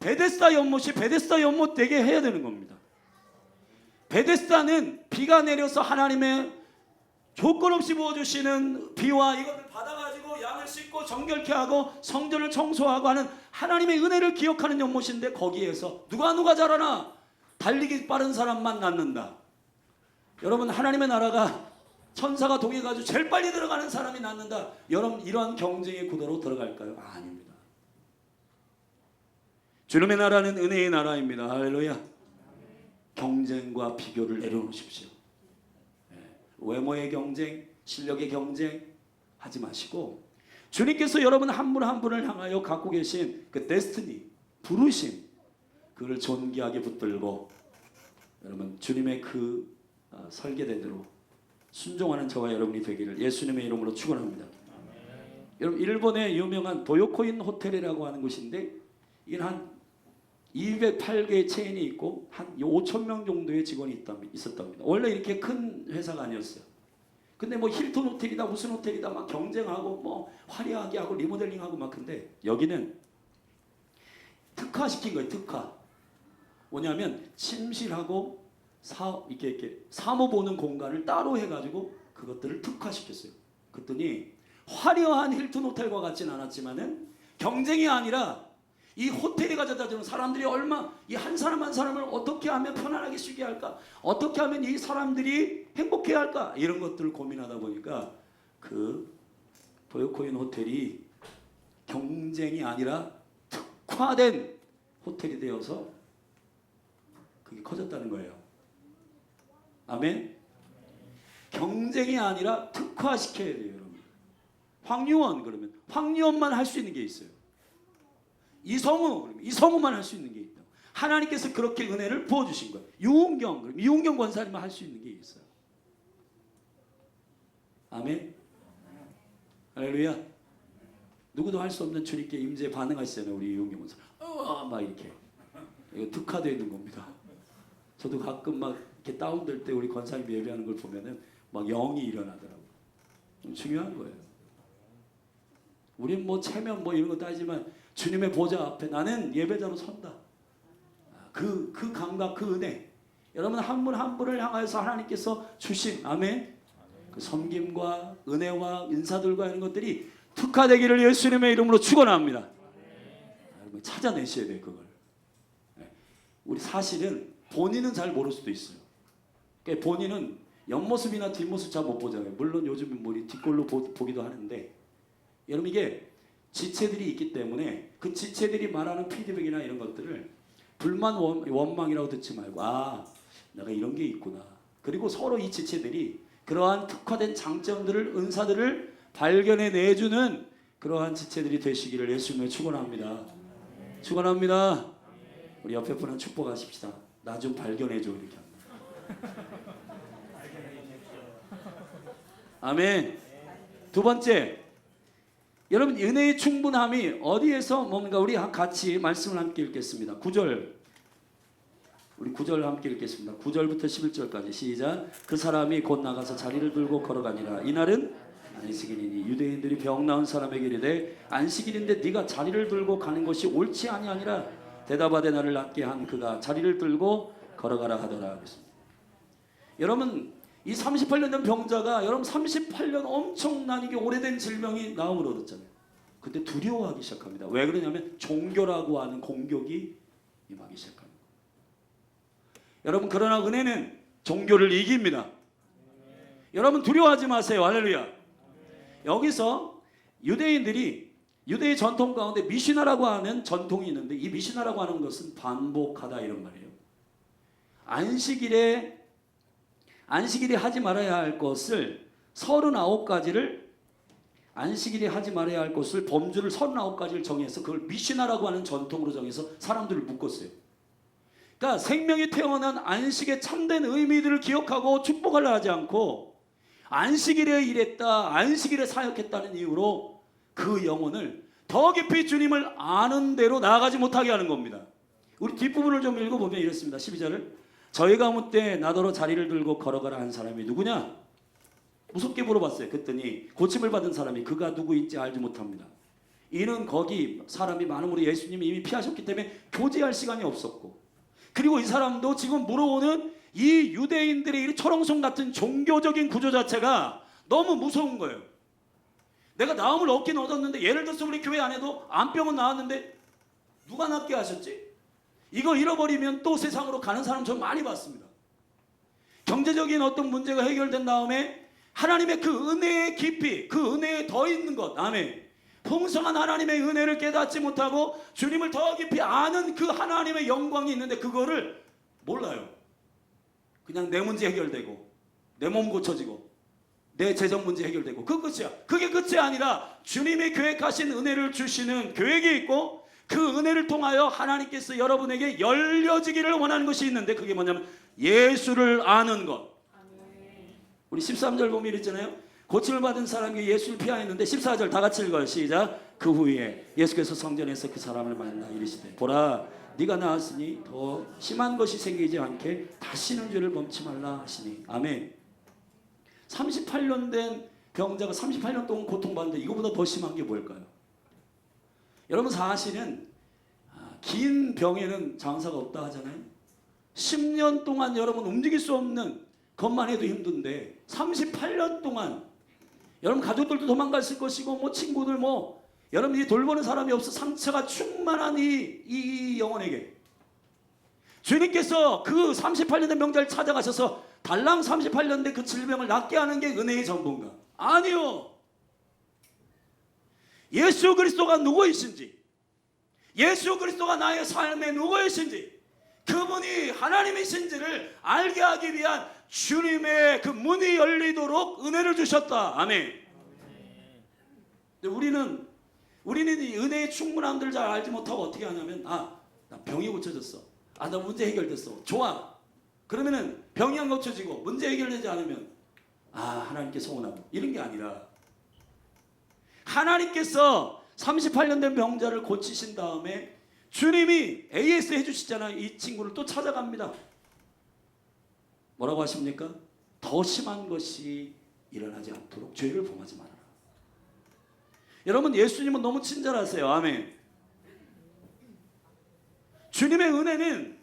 베데스다 연못이 베데스다 연못 되게 해야 되는 겁니다. 베데스다는 비가 내려서 하나님의 조건 없이 부어주시는 비와 이것을 받아가지고 양을 씻고 정결케 하고 성전을 청소하고 하는 하나님의 은혜를 기억하는 연못인데, 거기에서 누가 잘하나, 달리기 빠른 사람만 낳는다. 여러분, 하나님의 나라가 천사가 동해가지고 제일 빨리 들어가는 사람이 낳는다. 여러분, 이러한 경쟁의 구도로 들어갈까요? 아닙니다. 주님의 나라는 은혜의 나라입니다. 할렐루야. 경쟁과 비교를 내려놓으십시오. 외모의 경쟁, 실력의 경쟁 하지 마시고, 주님께서 여러분 한 분 한 분을 향하여 갖고 계신 그 데스티니, 부르심, 그걸 존귀하게 붙들고 여러분 주님의 그 설계된 대로 순종하는 저와 여러분이 되기를 예수님의 이름으로 축원합니다. 여러분, 일본의 유명한 도요코인 호텔이라고 하는 곳인데, 이게 한 208개의 체인이 있고 한 5,000명 정도의 직원이 있었답니다. 원래 이렇게 큰 회사가 아니었어요. 근데 뭐 힐튼 호텔이다 무슨 호텔이다 막 경쟁하고 뭐 화려하게 하고 리모델링하고 막. 근데 여기는 특화시킨 거예요. 특화. 뭐냐면 침실하고 이렇게 사모 보는 공간을 따로 해가지고 그것들을 특화시켰어요. 그랬더니 화려한 힐튼 호텔과 같지는 않았지만은 경쟁이 아니라 이 호텔이 가져다주는 사람들이 이 한 사람 한 사람을 어떻게 하면 편안하게 쉬게 할까? 어떻게 하면 이 사람들이 행복해 할까? 이런 것들을 고민하다 보니까 그 도요코인 호텔이 경쟁이 아니라 특화된 호텔이 되어서 그게 커졌다는 거예요. 아멘. 경쟁이 아니라 특화시켜야 돼요, 여러분. 황유원 그러면 황유원만 할 수 있는 게 있어요. 이성우 그러면 이성우만 할 수 있는 게 있다. 하나님께서 그렇게 은혜를 부어주신 거예요. 유은경 그러면 유은경 권사님만 할 수 있는 게 있어요. 아멘. 할렐루야. 누구도 할 수 없는 주님께 임재 반응하시잖아요. 우리 유은경 권사. 막 이렇게 이거 특화되어 있는 겁니다. 저도 가끔 막 이렇게 다운될 때 우리 권사님 예배하는 걸 보면은 막 영이 일어나더라고요. 좀 중요한 거예요. 우린 뭐 체면 뭐 이런 거 따지만 주님의 보좌 앞에 나는 예배자로 선다. 그 감각, 그 은혜. 여러분 한 분 한 분을 향하여서 하나님께서 주신 아멘. 그 섬김과 은혜와 인사들과 이런 것들이 특화되기를 예수님의 이름으로 축원합니다. 여러분 찾아내셔야 돼요 그걸. 우리 사실은 본인은 잘 모를 수도 있어요. 그러니까 본인은 옆모습이나 뒷모습 잘 못 보잖아요. 물론 요즘은 우리 뒷골로 보기도 하는데 여러분 이게 지체들이 있기 때문에 그 지체들이 말하는 피드백이나 이런 것들을 불만 원망이라고 듣지 말고 내가 이런 게 있구나. 그리고 서로 이 지체들이 그러한 특화된 장점들을 은사들을 발견해 내주는 그러한 지체들이 되시기를 예수님을 축원합니다. 축원합니다. 우리 옆에 분한 축복하십시다. 나 좀 발견해줘 이렇게 합니다. 아멘. 두 번째, 여러분 은혜의 충분함이 어디에서 뭔가 우리 같이 말씀을 함께 읽겠습니다. 9절 우리 9절 함께 읽겠습니다. 9절부터 11절까지 시작. 그 사람이 곧 나가서 자리를 들고 걸어가니라. 이날은 안식일이니 유대인들이 병 나은 사람에게 이르되 안식일인데 네가 자리를 들고 가는 것이 옳지 아니하니라. 대답하되 나를 낫게 한 그가 자리를 들고 걸어가라 하더라. 여러분 이 38년 된 병자가 여러분 38년 엄청난 이게 오래된 질병이 나음을 얻었잖아요. 그때 두려워하기 시작합니다. 왜 그러냐면 종교라고 하는 공격이 임하기 시작합니다. 여러분 그러나 은혜는 종교를 이깁니다. 여러분 두려워하지 마세요. 할렐루야. 여기서 유대인들이 유대의 전통 가운데 미시나라고 하는 전통이 있는데 이 미시나라고 하는 것은 반복하다 이런 말이에요. 안식일에 하지 말아야 할 것을 39가지를 안식일에 하지 말아야 할 것을 범주를 39가지를 정해서 그걸 미시나라고 하는 전통으로 정해서 사람들을 묶었어요. 그러니까 생명이 태어난 안식의 참된 의미들을 기억하고 축복하려 하지 않고 안식일에 일했다, 안식일에 사역했다는 이유로 그 영혼을 더 깊이 주님을 아는 대로 나아가지 못하게 하는 겁니다. 우리 뒷부분을 좀 읽어보면 이렇습니다. 12절을 저희 가문 때 나더러 자리를 들고 걸어가라 한 사람이 누구냐? 무섭게 물어봤어요. 그랬더니 고침을 받은 사람이 그가 누구인지 알지 못합니다. 이는 거기 사람이 많음으로 예수님이 이미 피하셨기 때문에 교제할 시간이 없었고 그리고 이 사람도 지금 물어오는 이 유대인들의 이 철옹성 같은 종교적인 구조 자체가 너무 무서운 거예요. 내가 나음을 얻긴 얻었는데 예를 들어서 우리 교회 안에도 암병은 나왔는데 누가 낫게 하셨지? 이거 잃어버리면 또 세상으로 가는 사람 전 많이 봤습니다. 경제적인 어떤 문제가 해결된 다음에 하나님의 그 은혜의 깊이, 그 은혜에 더 있는 것, 아멘. 풍성한 하나님의 은혜를 깨닫지 못하고 주님을 더 깊이 아는 그 하나님의 영광이 있는데 그거를 몰라요. 그냥 내 문제 해결되고 내 몸 고쳐지고 내 재정 문제 해결되고 그 끝이야. 그게 끝이 아니라 주님이 계획하신 은혜를 주시는 계획이 있고 그 은혜를 통하여 하나님께서 여러분에게 열려지기를 원하는 것이 있는데 그게 뭐냐면 예수를 아는 것. 우리 13절 보면 있잖아요. 고침을 받은 사람이 예수를 피하였는데 14절 다 같이 읽어요. 시작. 그 후에 예수께서 성전에서 그 사람을 만나 이르시되 보라 네가 나았으니 더 심한 것이 생기지 않게 다시는 죄를 범치 말라 하시니 아멘. 38년 된 병자가 38년 동안 고통받는데 이거보다 더 심한 게 뭘까요? 여러분 사실은 긴 병에는 장사가 없다 하잖아요. 10년 동안 여러분 움직일 수 없는 것만 해도 힘든데 38년 동안 여러분 가족들도 도망갔을 것이고 뭐 친구들 뭐 여러분이 돌보는 사람이 없어 상처가 충만한 이 영혼에게 주님께서 그 38년 된 병자를 찾아가셔서 달랑 38년 된 그 질병을 낫게 하는 게 은혜의 전부인가? 아니요. 예수 그리스도가 누구이신지, 예수 그리스도가 나의 삶에 누구이신지, 그분이 하나님이신지를 알게 하기 위한 주님의 그 문이 열리도록 은혜를 주셨다. 아멘. 근데 우리는 이 은혜의 충분함들을 잘 알지 못하고 어떻게 하냐면 나 병이 고쳐졌어. 나 문제 해결됐어. 좋아. 그러면은 병이 안 고쳐지고 문제 해결되지 않으면 하나님께 서운하고 이런 게 아니라 하나님께서 38년 된 병자를 고치신 다음에 주님이 AS 해주시잖아요. 이 친구를 또 찾아갑니다. 뭐라고 하십니까? 더 심한 것이 일어나지 않도록 죄를 범하지 말아라. 여러분 예수님은 너무 친절하세요. 아멘. 주님의 은혜는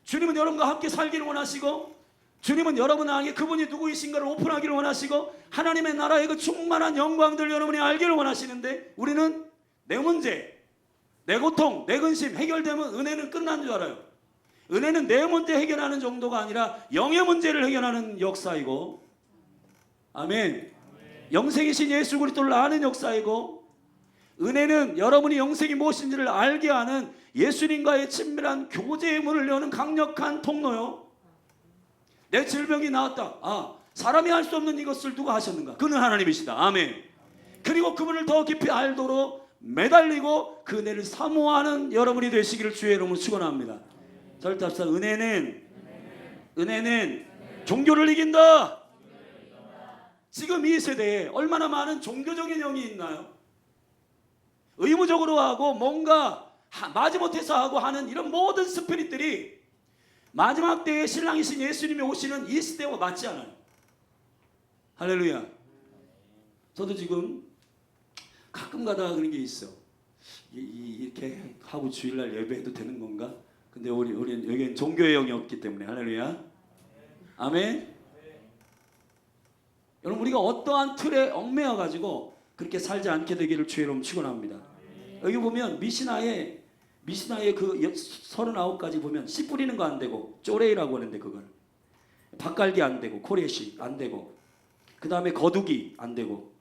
주님은 여러분과 함께 살기를 원하시고 주님은 여러분에게 그분이 누구이신가를 오픈하기를 원하시고 하나님의 나라의 그 충만한 영광들 여러분이 알기를 원하시는데 우리는 내 문제, 내 고통, 내 근심 해결되면 은혜는 끝난 줄 알아요. 은혜는 내 문제 해결하는 정도가 아니라 영의 문제를 해결하는 역사이고 아멘. 영생이신 예수 그리스도를 아는 역사이고 은혜는 여러분이 영생이 무엇인지를 알게 하는 예수님과의 친밀한 교제의 문을 여는 강력한 통로요. 내 질병이 나았다. 사람이 할 수 없는 이것을 누가 하셨는가? 그는 하나님이시다. 아멘. 그리고 그분을 더 깊이 알도록 매달리고 그 은혜를 사모하는 여러분이 되시기를 주의 이름으로 축원합니다. 절대 합시다. 은혜는 종교를 이긴다. 지금 이 세대에 얼마나 많은 종교적인 영이 있나요? 의무적으로 하고 뭔가 마지못해서 하고 하는 이런 모든 스피릿들이 마지막 때에 신랑이신 예수님이 오시는 이 시대와 맞지 않아요. 할렐루야. 저도 지금 가끔 가다가 그런 게 있어. 이렇게 하고 주일날 예배해도 되는 건가? 근데 우리는 여기는 종교의 영이 없기 때문에 할렐루야. 아멘. 여러분 우리가 어떠한 틀에 얽매여 가지고 그렇게 살지 않게 되기를 주의 이름으로 축원합니다. 여기 보면 미시나의 그 39가지 보면 씨 뿌리는 거 안 되고 쪼레이라고 하는데 그걸 밭갈기 안 되고 코레시 안 되고 그 다음에 거두기 안 되고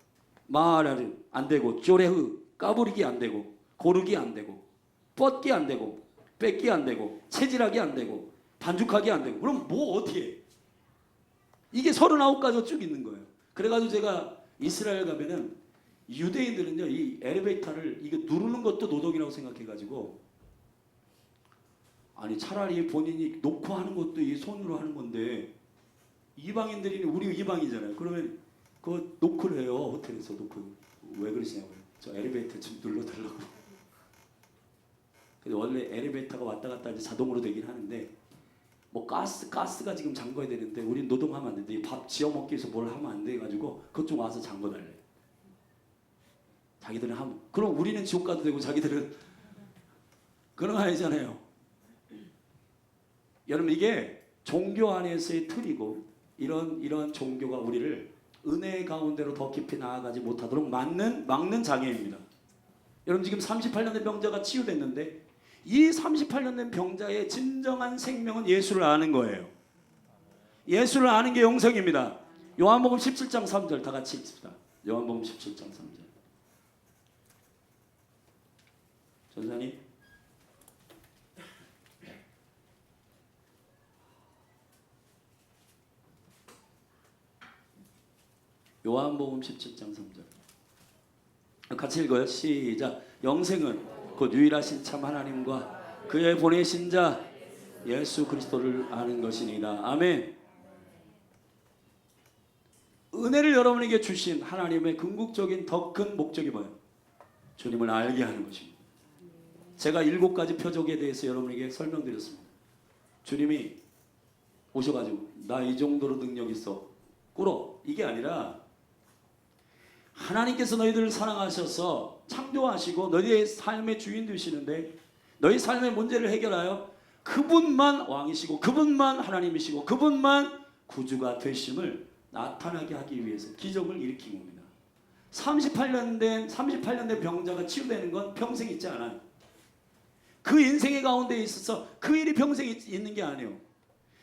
마라르 안 되고 쪼레흐 까부리기 안 되고 고르기 안 되고 뻗기 안 되고 뺏기 안 되고 채질하기 안 되고 반죽하기 안 되고 그럼 뭐 어떻게 해? 이게 39가지가 쭉 있는 거예요. 그래가지고 제가 이스라엘 가면은 유대인들은요 이 엘리베이터를 이거 누르는 것도 노동이라고 생각해가지고 아니 차라리 본인이 놓고 하는 것도 이 손으로 하는 건데 이방인들이 우리 이방이잖아요. 그러면 그거 노크를 해요. 호텔에서 노크. 왜 그러시냐고요. 저 엘리베이터 좀 눌러달라고. 근데 원래 엘리베이터가 왔다 갔다 이제 자동으로 되긴 하는데 뭐 가스가 지금 잠궈야 되는데 우린 노동하면 안 되는데 밥 지어 먹기 위해서 뭘 하면 안 돼 가지고 그것 좀 와서 잠궈달래. 자기들은 하면 그럼 우리는 지옥 가도 되고 자기들은 그런 거 아니잖아요. 여러분 이게 종교 안에서의 틀이고 이런 종교가 우리를 은혜 가운데로 더 깊이 나아가지 못하도록 막는 장애입니다. 여러분 지금 38년 된 병자가 치유됐는데 이 38년 된 병자의 진정한 생명은 예수를 아는 거예요. 예수를 아는 게 영생입니다. 요한복음 17장 3절 다 같이 읽습니다. 요한복음 17장 3절. 전사님. 요한복음 17장 3절 같이 읽어요. 시작. 영생은 곧 유일하신 참 하나님과 그의 보내신 자 예수 그리스도를 아는 것이니이다. 아멘. 은혜를 여러분에게 주신 하나님의 궁극적인 더 큰 목적이 뭐예요? 주님을 알게 하는 것입니다. 제가 7가지 표적에 대해서 여러분에게 설명드렸습니다. 주님이 오셔가지고 나 이 정도로 능력 있어 꿇어 이게 아니라 하나님께서 너희들을 사랑하셔서 창조하시고 너희의 삶의 주인 되시는데 너희 삶의 문제를 해결하여 그분만 왕이시고 그분만 하나님이시고 그분만 구주가 되심을 나타나게 하기 위해서 기적을 일으킨 겁니다. 38년 된 병자가 치유되는 건 평생 있지 않아요. 그 인생의 가운데 있어서 그 일이 평생 있는 게 아니에요.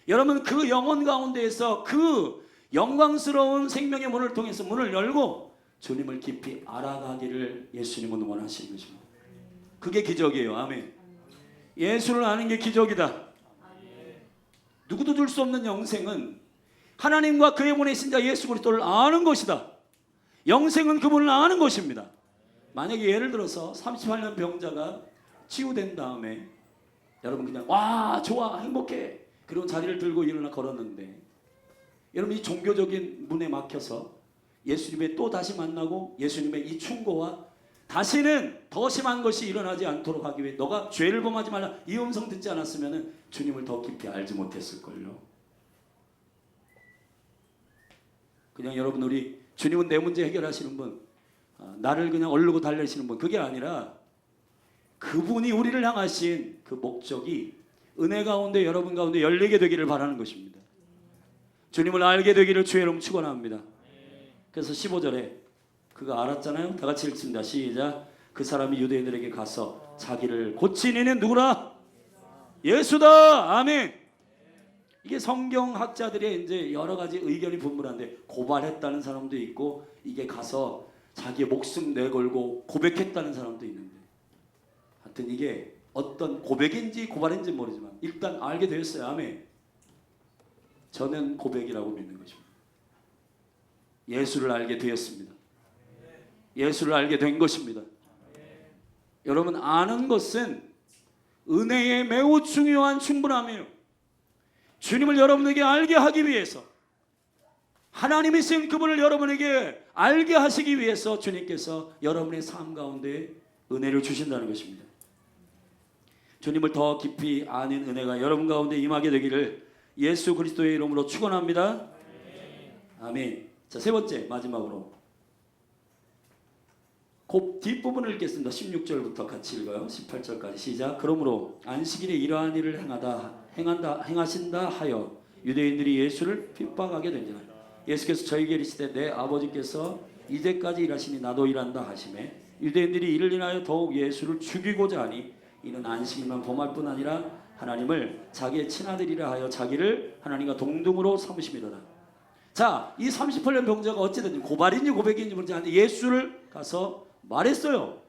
여러분 그 영혼 가운데에서 그 영광스러운 생명의 문을 통해서 문을 열고 주님을 깊이 알아가기를 예수님은 원하시는 것입니다. 그게 기적이에요. 아멘. 예수를 아는 게 기적이다. 누구도 줄 수 없는 영생은 하나님과 그의 보내신 자 예수 그리스도를 아는 것이다. 영생은 그분을 아는 것입니다. 만약에 예를 들어서 38년 병자가 치유된 다음에 여러분 그냥 와 좋아 행복해 그런 자리를 들고 일어나 걸었는데 여러분 이 종교적인 문에 막혀서 예수님의 또 다시 만나고 예수님의 이 충고와 다시는 더 심한 것이 일어나지 않도록 하기 위해 너가 죄를 범하지 말라 이 음성 듣지 않았으면 주님을 더 깊이 알지 못했을걸요. 그냥 여러분 우리 주님은 내 문제 해결하시는 분, 나를 그냥 얼르고 달래시는 분, 그게 아니라 그분이 우리를 향하신 그 목적이 은혜 가운데 여러분 가운데 열리게 되기를 바라는 것입니다. 주님을 알게 되기를 주의 이름 축원합니다. 그래서 15절에 그가 알았잖아요. 다 같이 읽습니다. 시작. 그 사람이 유대인들에게 가서 자기를 고친 이는 누구라? 예수다. 아멘. 이게 성경학자들의 이제 여러 가지 의견이 분분한데 고발했다는 사람도 있고 이게 가서 자기의 목숨 내걸고 고백했다는 사람도 있는데 하여튼 이게 어떤 고백인지 고발인지 모르지만 일단 알게 되었어요. 아멘. 저는 고백이라고 믿는 것입니다. 예수를 알게 되었습니다. 예수를 알게 된 것입니다. 여러분 아는 것은 은혜의 매우 중요한 충분함이에요. 주님을 여러분에게 알게 하기 위해서 하나님이신 그분을 여러분에게 알게 하시기 위해서 주님께서 여러분의 삶 가운데 은혜를 주신다는 것입니다. 주님을 더 깊이 아는 은혜가 여러분 가운데 임하게 되기를 예수 그리스도의 이름으로 축원합니다. 아멘. 자, 세 번째 마지막으로 그 뒷부분을 읽겠습니다. 16절부터 같이 읽어요. 18절까지 시작. 그러므로 안식일에 이러한 일을 행하신다 하여 유대인들이 예수를 핍박하게 된지라. 예수께서 저희에게 이르시되 내 아버지께서 이제까지 일하시니 나도 일한다 하시매 유대인들이 이를 인하여 더욱 예수를 죽이고자 하니 이는 안식일만 범할 뿐 아니라 하나님을 자기의 친아들이라 하여 자기를 하나님과 동등으로 삼으심이로다. 자, 이 38년 병자가 어찌든지 고발인지 고백인지 모르지 않는데 예수를 가서 말했어요.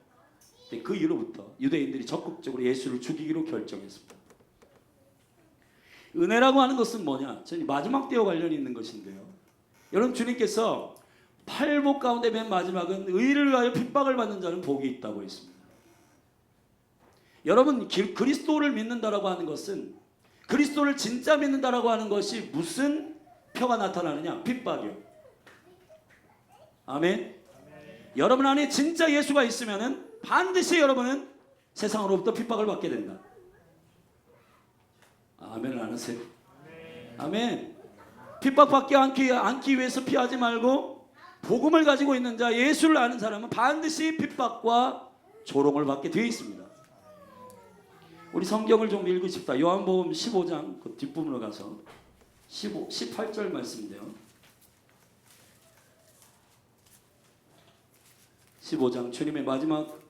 그 이후로부터 유대인들이 적극적으로 예수를 죽이기로 결정했습니다. 은혜라고 하는 것은 뭐냐? 저는 마지막 때와 관련이 있는 것인데요. 여러분 주님께서 팔복 가운데 맨 마지막은 의를 위하여 핍박을 받는 자는 복이 있다고 했습니다. 여러분 그리스도를 믿는다라고 하는 것은 그리스도를 진짜 믿는다라고 하는 것이 무슨 표가 나타나느냐? 핍박이요. 아멘. 여러분 안에 진짜 예수가 있으면은 반드시 여러분은 세상으로부터 핍박을 받게 된다. 아멘을 안 하세요? 아멘. 핍박받지 않기 위해서 피하지 말고 복음을 가지고 있는 자 예수를 아는 사람은 반드시 핍박과 조롱을 받게 되어 있습니다. 우리 성경을 좀 읽으십시다. 요한복음 15장 그 뒷부분으로 가서 18절 말씀인데요. 15장 주님의 마지막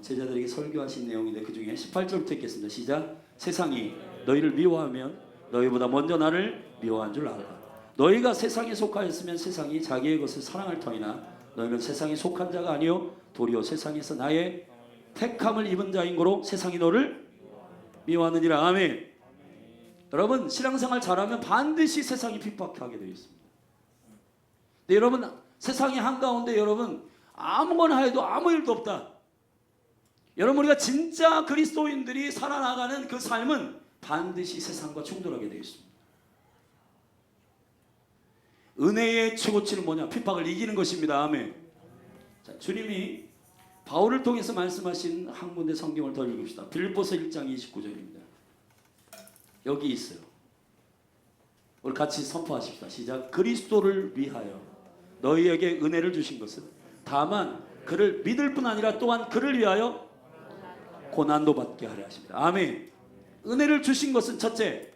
제자들에게 설교하신 내용인데 그 중에 18절부터 읽겠습니다. 시작. 세상이 너희를 미워하면 너희보다 먼저 나를 미워한 줄 알라. 너희가 세상에 속하였으면 세상이 자기의 것을 사랑할 터이나 너희는 세상에 속한 자가 아니요 도리어 세상에서 나의 택함을 입은 자인 고로 세상이 너를 미워하느니라. 아멘. 여러분 신앙생활 잘하면 반드시 세상이 핍박하게 되어 있습니다. 근데 여러분 세상의 한가운데 여러분 아무거나 해도 아무 일도 없다. 여러분 우리가 진짜 그리스도인들이 살아나가는 그 삶은 반드시 세상과 충돌하게 되어 있습니다. 은혜의 최고치는 뭐냐? 핍박을 이기는 것입니다. 아멘. 자, 주님이 바울을 통해서 말씀하신 한 군데 성경을 더 읽읍시다. 빌립보서 1장 29절입니다. 여기 있어요. 우리 같이 선포하십시다. 시작. 그리스도를 위하여 너희에게 은혜를 주신 것은 다만 그를 믿을 뿐 아니라 또한 그를 위하여 고난도 받게 하려 하십니다. 아멘. 은혜를 주신 것은 첫째,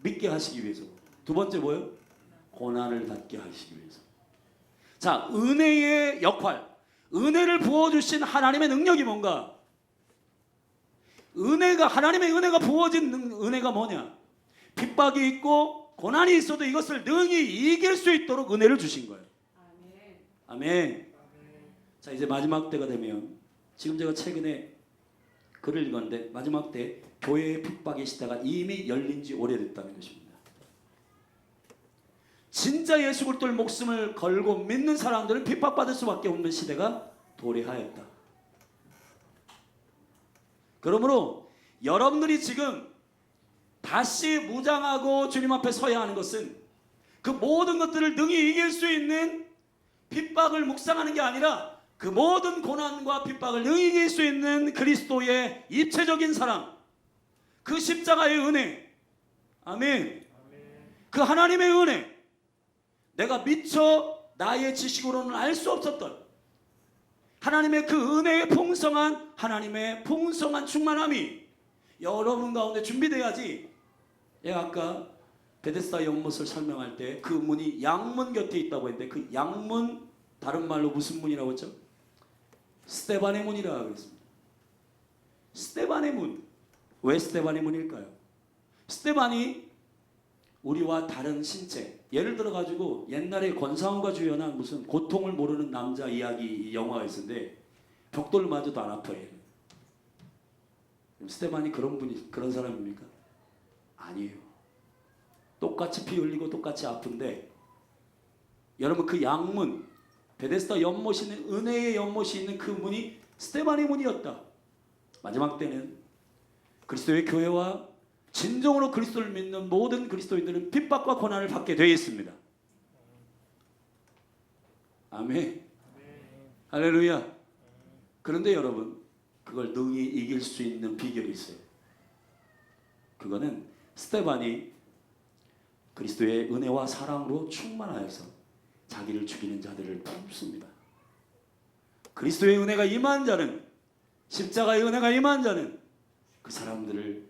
믿게 하시기 위해서. 두 번째 뭐예요? 고난을 받게 하시기 위해서. 자, 은혜의 역할, 은혜를 부어주신 하나님의 능력이 뭔가? 하나님의 은혜가 부어진 은혜가 뭐냐? 핍박이 있고 고난이 있어도 이것을 능히 이길 수 있도록 은혜를 주신 거예요. 아멘. 자, 이제 마지막 때가 되면, 지금 제가 최근에 글을 읽었는데 마지막 때 교회의 핍박의 시대가 이미 열린 지 오래됐다는 것입니다. 진짜 예수 그리스도를 목숨을 걸고 믿는 사람들은 핍박받을 수밖에 없는 시대가 도래하였다. 그러므로 여러분들이 지금 다시 무장하고 주님 앞에 서야 하는 것은 그 모든 것들을 능히 이길 수 있는 핍박을 묵상하는 게 아니라 그 모든 고난과 핍박을 능히 이길 수 있는 그리스도의 입체적인 사랑, 그 십자가의 은혜, 아멘. 그 하나님의 은혜, 내가 미처 나의 지식으로는 알 수 없었던 하나님의 그 은혜의 풍성한, 하나님의 풍성한 충만함이 여러분 가운데 준비돼야지. 아까 베데스다 연못을 설명할 때 그 문이 양문 곁에 있다고 했는데 그 양문, 다른 말로 무슨 문이라고 했죠? 스데반의 문이라고 했습니다. 스데반의 문. 왜 스데반의 문일까요? 스데반이 우리와 다른 신체, 예를 들어 가지고 옛날에 권상우가 주연한 무슨 고통을 모르는 남자 이야기 영화가 있었는데 벽돌 맞아도 안 아파요. 스데반이 그런 사람입니까? 아니에요. 똑같이 피 흘리고 똑같이 아픈데, 여러분 그 양문, 베데스다 연못이 있는, 은혜의 연못이 있는 그 문이 스데반의 문이었다. 마지막 때는 그리스도의 교회와 진정으로 그리스도를 믿는 모든 그리스도인들은 핍박과 고난을 받게 되어 있습니다. 아멘. 할렐루야. 그런데 여러분, 그걸 능히 이길 수 있는 비결이 있어요. 그거는 스데반이 그리스도의 은혜와 사랑으로 충만하여서 자기를 죽이는 자들을 품습니다. 그리스도의 은혜가 임한 자는, 십자가의 은혜가 임한 자는 그 사람들을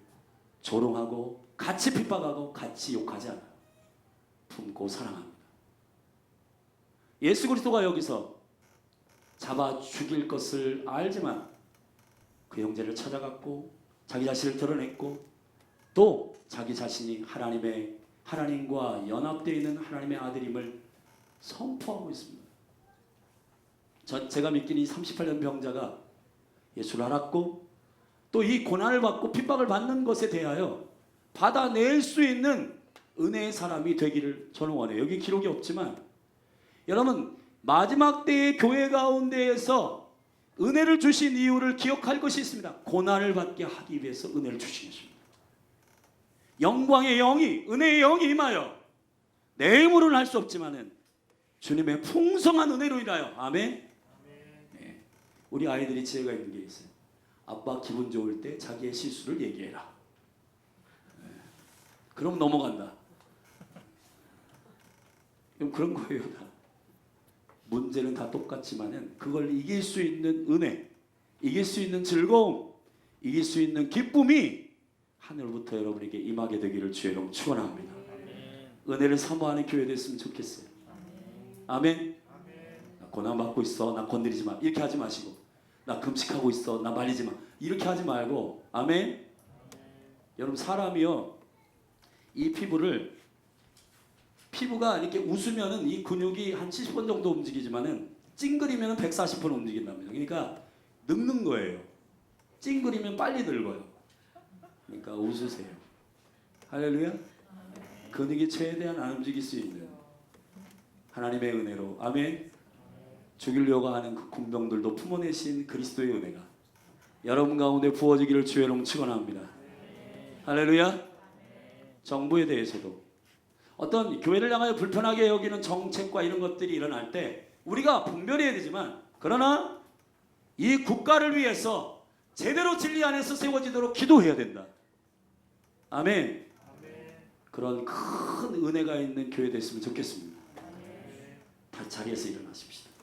조롱하고 같이 핍박하고 같이 욕하지 않아요. 품고 사랑합니다. 예수 그리스도가 여기서 잡아 죽일 것을 알지만 그 형제를 찾아갔고 자기 자신을 드러냈고 또 자기 자신이 하나님과 연합되어 있는 하나님의 아들임을 선포하고 있습니다. 제가 믿기는 이 38년 병자가 예수를 알았고 또 이 고난을 받고 핍박을 받는 것에 대하여 받아낼 수 있는 은혜의 사람이 되기를 저는 원해요. 여기 기록이 없지만 여러분, 마지막 때의 교회 가운데에서 은혜를 주신 이유를 기억할 것이 있습니다. 고난을 받게 하기 위해서 은혜를 주신 것입니다. 영광의 영이, 은혜의 영이 임하여 내 힘으로는 할 수 없지만은 주님의 풍성한 은혜로 인하여, 아멘. 네. 우리 아이들이 지혜가 있는 게 있어요. 아빠 기분 좋을 때 자기의 실수를 얘기해라. 네. 그럼 넘어간다. 그런 거예요. 다. 문제는 다 똑같지만은 그걸 이길 수 있는 은혜, 이길 수 있는 즐거움, 이길 수 있는 기쁨이 하늘부터 여러분에게 임하게 되기를 주의 이름 축원합니다. 은혜를 사모하는 교회 됐으면 좋겠어요. 아멘. 나 고난 받고 있어, 나 건드리지 마, 이렇게 하지 마시고, 나 금식하고 있어, 나 말리지 마, 이렇게 하지 말고, 아멘. 여러분, 사람이요, 이 피부가 이렇게 웃으면은 이 근육이 한 70번 정도 움직이지만은 찡그리면은 140번 움직인답니다. 그러니까 늙는 거예요. 찡그리면 빨리 늙어요. 그러니까 웃으세요. 할렐루야. 근육이 최대한 안 움직일 수 있는 하나님의 은혜로, 아멘. 죽이려고 하는 그 군병들도 품어내신 그리스도의 은혜가 여러분 가운데 부어지기를 주의 이름 축원합니다. 할렐루야. 정부에 대해서도 어떤 교회를 향하여 불편하게 여기는 정책과 이런 것들이 일어날 때 우리가 분별해야 되지만, 그러나 이 국가를 위해서 제대로 진리 안에서 세워지도록 기도해야 된다. 아멘. 그런 큰 은혜가 있는 교회 됐으면 좋겠습니다. 자리에서 일어나십시다.